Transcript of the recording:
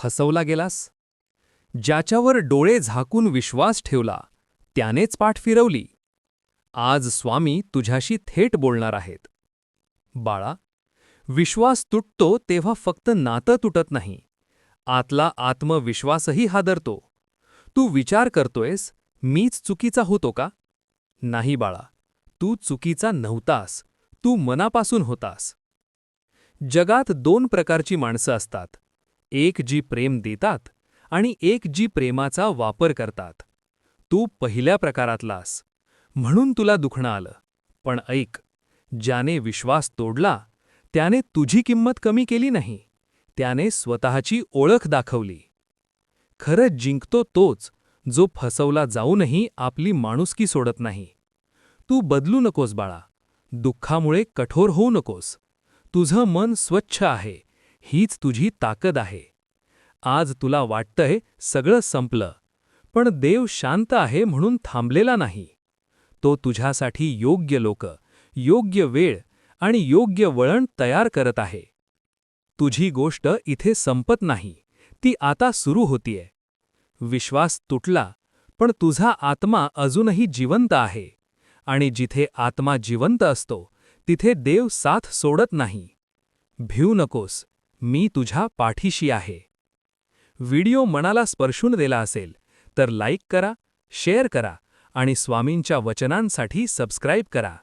फसवला गेलास? ज्याच्यावर डोळे झाकून विश्वास ठेवला त्यानेच पाठ फिरवली. आज स्वामी तुझ्याशी थेट बोलणार आहेत. बाळा, विश्वास तुटतो तेव्हा फक्त नातं तुटत नाही, आतला आत्मविश्वासही हादरतो. तू विचार करतोयस, मीच चुकीचा होतो का? नाही बाळा, तू चुकीचा नव्हतास, तू मनापासून होतास. जगात दोन प्रकारची माणसं असतात, एक जी प्रेम देतात आणि एक जी प्रेमाचा वापर करतात. तू पहिल्या प्रकारातलास, म्हणून तुला दुखणं आलं. पण ऐक, ज्याने विश्वास तोडला त्याने तुझी किंमत कमी केली नाही, त्याने स्वतःची ओळख दाखवली. खरं जिंकतो तोच जो फसवला जाऊनही आपली माणुसकी सोडत नाही. तू बदलू नकोस बाळा, दुःखामुळे कठोर होऊ नकोस. तुझं मन स्वच्छ आहे, हीच तुझी ताकद आहे. आज तुला वाटतंय सगळं संपलं, पण देव शांत आहे म्हणून थांबलेला नाही. तो तुझ्यासाठी योग्य लोक, योग्य वेळ आणि योग्य वळण तयार करत आहे. तुझी गोष्ट इथे संपत नाही, ती आता सुरू होतीये. विश्वास तुटला, पण तुझा आत्मा अजूनही जिवंत आहे, आणि जिथे आत्मा जिवंत असतो तिथे देव साथ सोडत नाही. भिऊ नकोस, मी तुझ्या पाठीशी आहे. व्हिडिओ मनाला स्पर्शून दिला असेल तर लाईक करा, शेअर करा आणि स्वामींच्या वचनांसाठी सबस्क्राईब करा.